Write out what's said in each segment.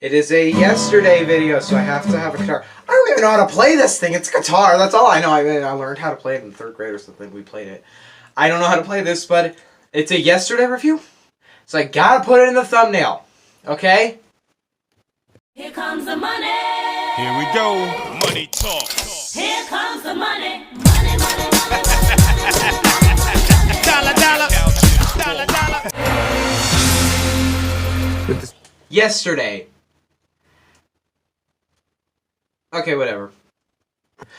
It is a yesterday video, so I have to have a guitar. I don't even know how to play this thing. It's a guitar. That's all I know. I learned how to play it in 3rd grade or something. We played it. I don't know how to play this, but it's a yesterday review. So I gotta put it in the thumbnail. Okay? Here comes the money. Here we go. Money talk. Here comes the money. Money, money, money. Dollar, dollar. Dollar, dollar. Yesterday. Okay, whatever.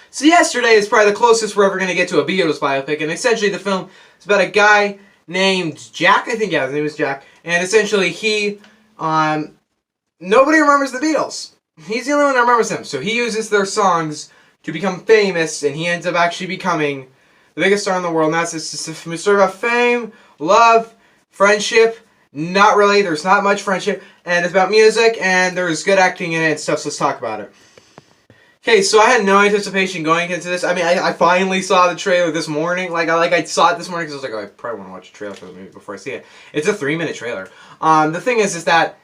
So yesterday is probably the closest we're ever going to get to a Beatles biopic, and essentially the film is about a guy named Jack, I think, yeah, his name is Jack, and essentially he, nobody remembers the Beatles. He's the only one that remembers them, so he uses their songs to become famous, and he ends up actually becoming the biggest star in the world, and that's a story about fame, love, friendship. Not really, there's not much friendship, and it's about music, and there's good acting in it and stuff, so let's talk about it. Okay, so I had no anticipation going into this. I mean, I finally saw the trailer this morning. I saw it this morning because I was like, oh, I probably want to watch a trailer for the movie before I see it. It's a 3-minute trailer. The thing is that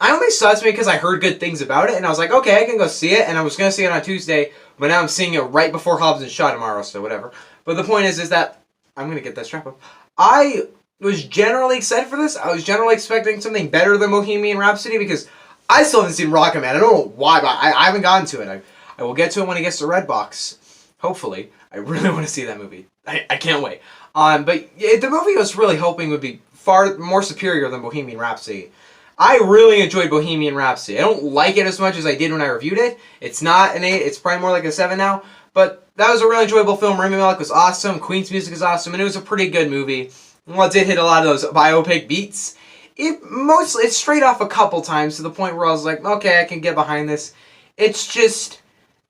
I only saw this movie because I heard good things about it, and I was like, okay, I can go see it, and I was going to see it on Tuesday, but now I'm seeing it right before Hobbs and Shaw tomorrow, so whatever. But the point is that I'm going to get that strap up. I was generally excited for this. I was generally expecting something better than Bohemian Rhapsody because I still haven't seen Rocketman. I don't know why, but I haven't gotten to it. I will get to it when it gets to Redbox. Hopefully. I really want to see that movie. I can't wait. But the movie I was really hoping would be far more superior than Bohemian Rhapsody. I really enjoyed Bohemian Rhapsody. I don't like it as much as I did when I reviewed it. It's not an 8. It's probably more like a 7 now. But that was a really enjoyable film. Rami Malek was awesome. Queen's music is awesome. And it was a pretty good movie. Well, it did hit a lot of those biopic beats. It's straight off a couple times to the point where I was like, okay, I can get behind this. It's just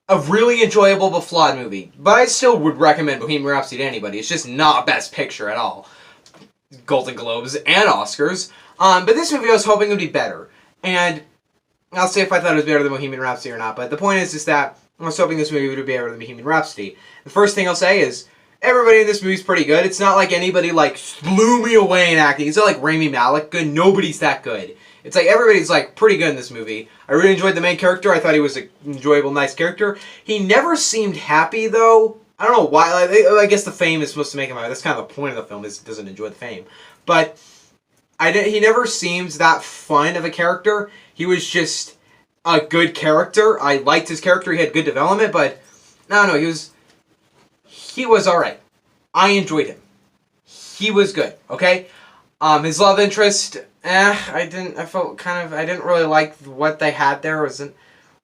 a really enjoyable but flawed movie. But I still would recommend Bohemian Rhapsody to anybody. It's just not Best Picture at all. Golden Globes and Oscars. But this movie I was hoping would be better. And I'll say if I thought it was better than Bohemian Rhapsody or not. But the point is that I was hoping this movie would be better than Bohemian Rhapsody. The first thing I'll say is everybody in this movie is pretty good. It's not like anybody blew me away in acting. It's not like Rami Malek good. Nobody's that good. It's like everybody's pretty good in this movie. I really enjoyed the main character. I thought he was an enjoyable, nice character. He never seemed happy though. I don't know why. I guess the fame is supposed to make him happy. That's kind of the point of the film, is he doesn't enjoy the fame. But he never seems that fun of a character. He was just a good character. I liked his character. He had good development, but I don't know. He was alright. I enjoyed him. He was good, okay? His love interest, I didn't really like what they had there. It wasn't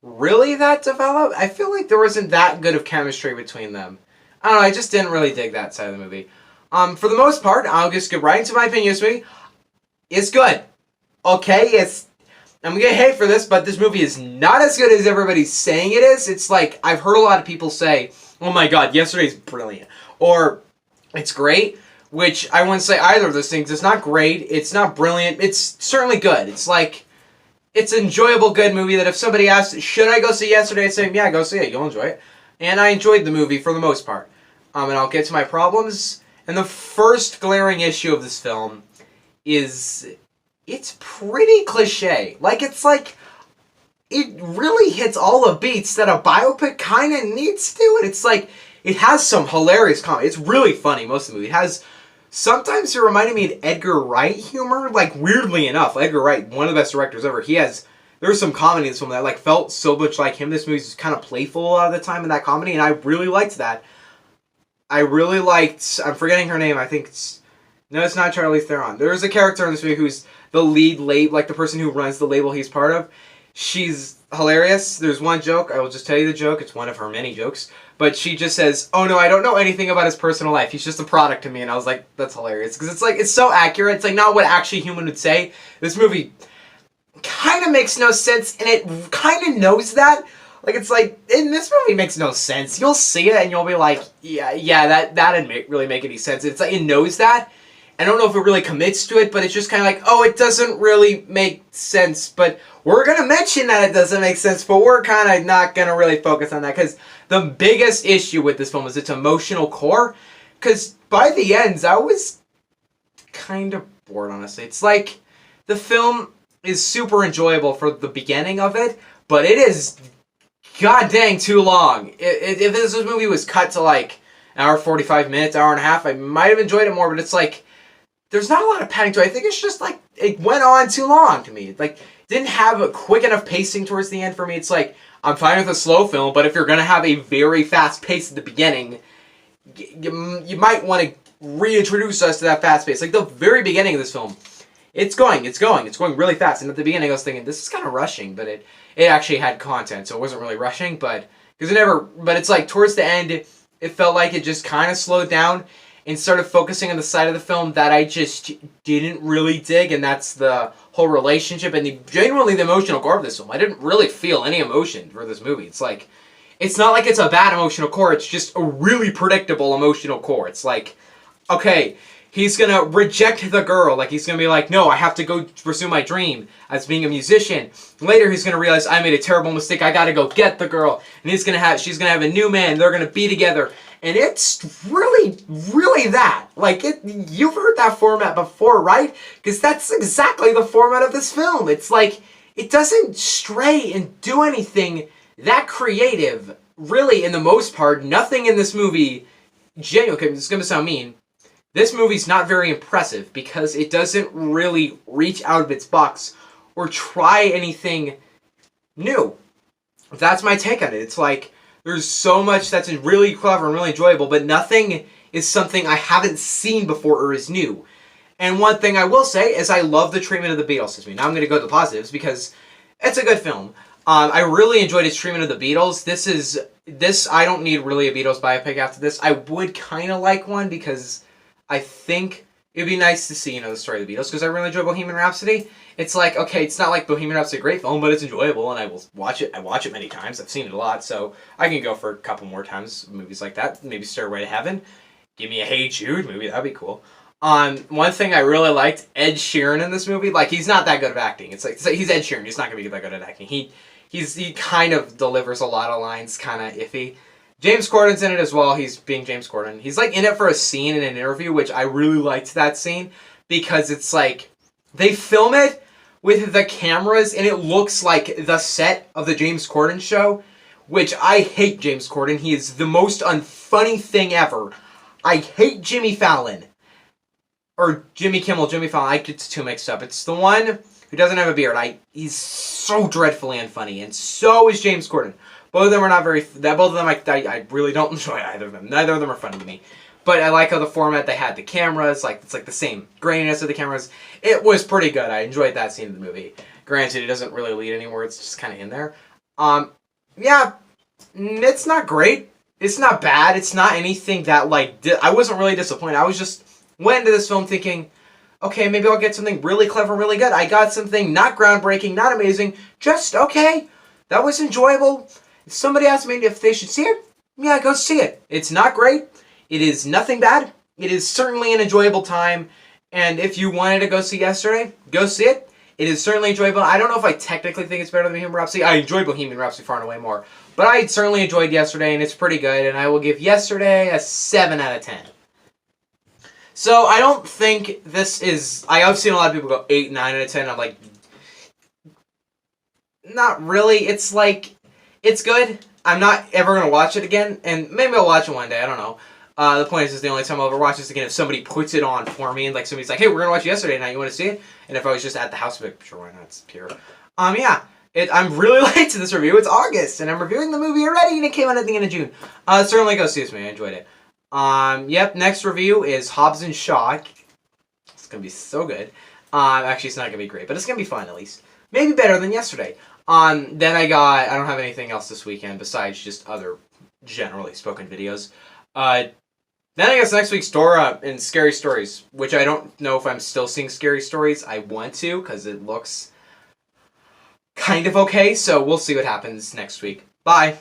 really that developed. I feel like there wasn't that good of chemistry between them. I don't know, I just didn't really dig that side of the movie. For the most part, I'll just get right into my opinion of this movie. It's good. Okay, I'm gonna get hate for this, but this movie is not as good as everybody's saying it is. It's like, I've heard a lot of people say, oh my god, yesterday's brilliant. Or, it's great, which I wouldn't say either of those things. It's not great, it's not brilliant, it's certainly good. It's an enjoyable, good movie that if somebody asks, should I go see Yesterday? I'd say, yeah, go see it, you'll enjoy it. And I enjoyed the movie for the most part. And I'll get to my problems. And the first glaring issue of this film is it's pretty cliche. It really hits all the beats that a biopic kind of needs to. And it has some hilarious comedy. It's really funny, most of the movie. Sometimes it reminded me of Edgar Wright humor. Weirdly enough, Edgar Wright, one of the best directors ever, there's some comedy in this film that felt so much like him. This movie's kind of playful a lot of the time in that comedy, and I really liked that. I'm forgetting her name, it's not Charlize Theron. There's a character in this movie who's the lead the person who runs the label he's part of. She's hilarious. There's one joke, I will just tell you the joke, it's one of her many jokes, but she just says, oh no, I don't know anything about his personal life, he's just a product to me, and I was like, that's hilarious, because it's so accurate, it's not what actually human would say. This movie kind of makes no sense, and it kind of knows that. In this movie makes no sense. You'll see it, and you'll be like, yeah, that didn't really make any sense. It knows that. I don't know if it really commits to it, but it's just kind of oh, it doesn't really make sense, but we're going to mention that it doesn't make sense, but we're kind of not going to really focus on that, because the biggest issue with this film is its emotional core, because by the ends, I was kind of bored, honestly. The film is super enjoyable for the beginning of it, but it is god dang too long. If this movie was cut to like an hour 45 minutes, hour and a half, I might have enjoyed it more, but it's like, there's not a lot of padding to it. I think it's just like, it went on too long to me. Like, didn't have a quick enough pacing towards the end for me. It's like, I'm fine with a slow film, but if you're going to have a very fast pace at the beginning, you might want to reintroduce us to that fast pace. Like, the very beginning of this film, it's going really fast. And at the beginning, I was thinking, this is kind of rushing, but it actually had content, so it wasn't really rushing, but it's like, towards the end, it felt like it just kind of slowed down and started focusing on the side of the film that I just didn't really dig, and that's the whole relationship and genuinely the emotional core of this film. I didn't really feel any emotion for this movie. It's like, it's not like it's a bad emotional core, it's just a really predictable emotional core. It's like, okay, he's gonna reject the girl. Like, he's gonna be like, no, I have to go pursue my dream as being a musician. Later, he's gonna realize, I made a terrible mistake, I gotta go get the girl. And she's gonna have a new man, they're gonna be together. And it's really, really that. Like, you've heard that format before, right? Because that's exactly the format of this film. It's like, it doesn't stray and do anything that creative. Really, in the most part, nothing in this movie, genuinely, it's gonna sound mean, this movie's not very impressive because it doesn't really reach out of its box or try anything new. That's my take on it. It's like, there's so much that's really clever and really enjoyable, but nothing is something I haven't seen before or is new. And one thing I will say is I love the treatment of the Beatles this movie. Now I'm going to go to the positives because it's a good film. I really enjoyed its treatment of the Beatles. I don't need really a Beatles biopic after this. I would kind of like one because I think it'd be nice to see, the story of the Beatles, because I really enjoy Bohemian Rhapsody. It's like, okay, it's not like Bohemian Rhapsody is a great film, but it's enjoyable, and I will watch it. I watch it many times. I've seen it a lot, so I can go for a couple more times, movies like that. Maybe Stairway to Heaven. Give me a Hey Jude movie. That'd be cool. One thing I really liked, Ed Sheeran in this movie. Like, he's not that good at acting. It's like he's Ed Sheeran. He's not going to be that good at acting. He kind of delivers a lot of lines, kind of iffy. James Corden's in it as well. He's being James Corden. He's like in it for a scene in an interview, which I really liked that scene because it's like they film it with the cameras and it looks like the set of the James Corden show, which I hate James Corden. He is the most unfunny thing ever. I hate Jimmy Fallon. Or Jimmy Kimmel, Jimmy Fallon. I get the two mixed up. It's the one who doesn't have a beard. He's so dreadfully unfunny, and so is James Corden. Both of them are not very... Both of them, I really don't enjoy either of them. Neither of them are funny to me. But I like how the format they had, the cameras, it's like the same graininess of the cameras. It was pretty good. I enjoyed that scene of the movie. Granted, it doesn't really lead anywhere. It's just kind of in there. Yeah, it's not great. It's not bad. It's not anything that, I wasn't really disappointed. I was just... went into this film thinking, okay, maybe I'll get something really clever, really good. I got something not groundbreaking, not amazing, just okay. That was enjoyable. If somebody asked me if they should see it, yeah, go see it. It's not great. It is nothing bad. It is certainly an enjoyable time. And if you wanted to go see Yesterday, go see it. It is certainly enjoyable. I don't know if I technically think it's better than Bohemian Rhapsody. I enjoyed Bohemian Rhapsody far and away more. But I certainly enjoyed Yesterday, and it's pretty good. And I will give Yesterday a 7 out of 10. So, I don't think this is... I've seen a lot of people go 8, 9 out of 10. I'm like... Not really. It's like... It's good. I'm not ever going to watch it again. And maybe I'll watch it one day. I don't know. The point is the only time I'll ever watch this again if somebody puts it on for me. And somebody's like, hey, we're going to watch Yesterday night. You want to see it? And if I was just at the house, I'd be like, sure, why not? It's pure. Yeah. I'm really late to this review. It's August. And I'm reviewing the movie already. And it came out at the end of June. Certainly go see this movie. I enjoyed it. Yep, next review is Hobbs and Shaw. It's gonna be so good. Actually, it's not gonna be great, but it's gonna be fun at least. Maybe better than Yesterday. Then I don't have anything else this weekend besides just other generally spoken videos. Then I guess next week's Dora and Scary Stories, which I don't know if I'm still seeing Scary Stories. I want to, because it looks kind of okay, so we'll see what happens next week. Bye!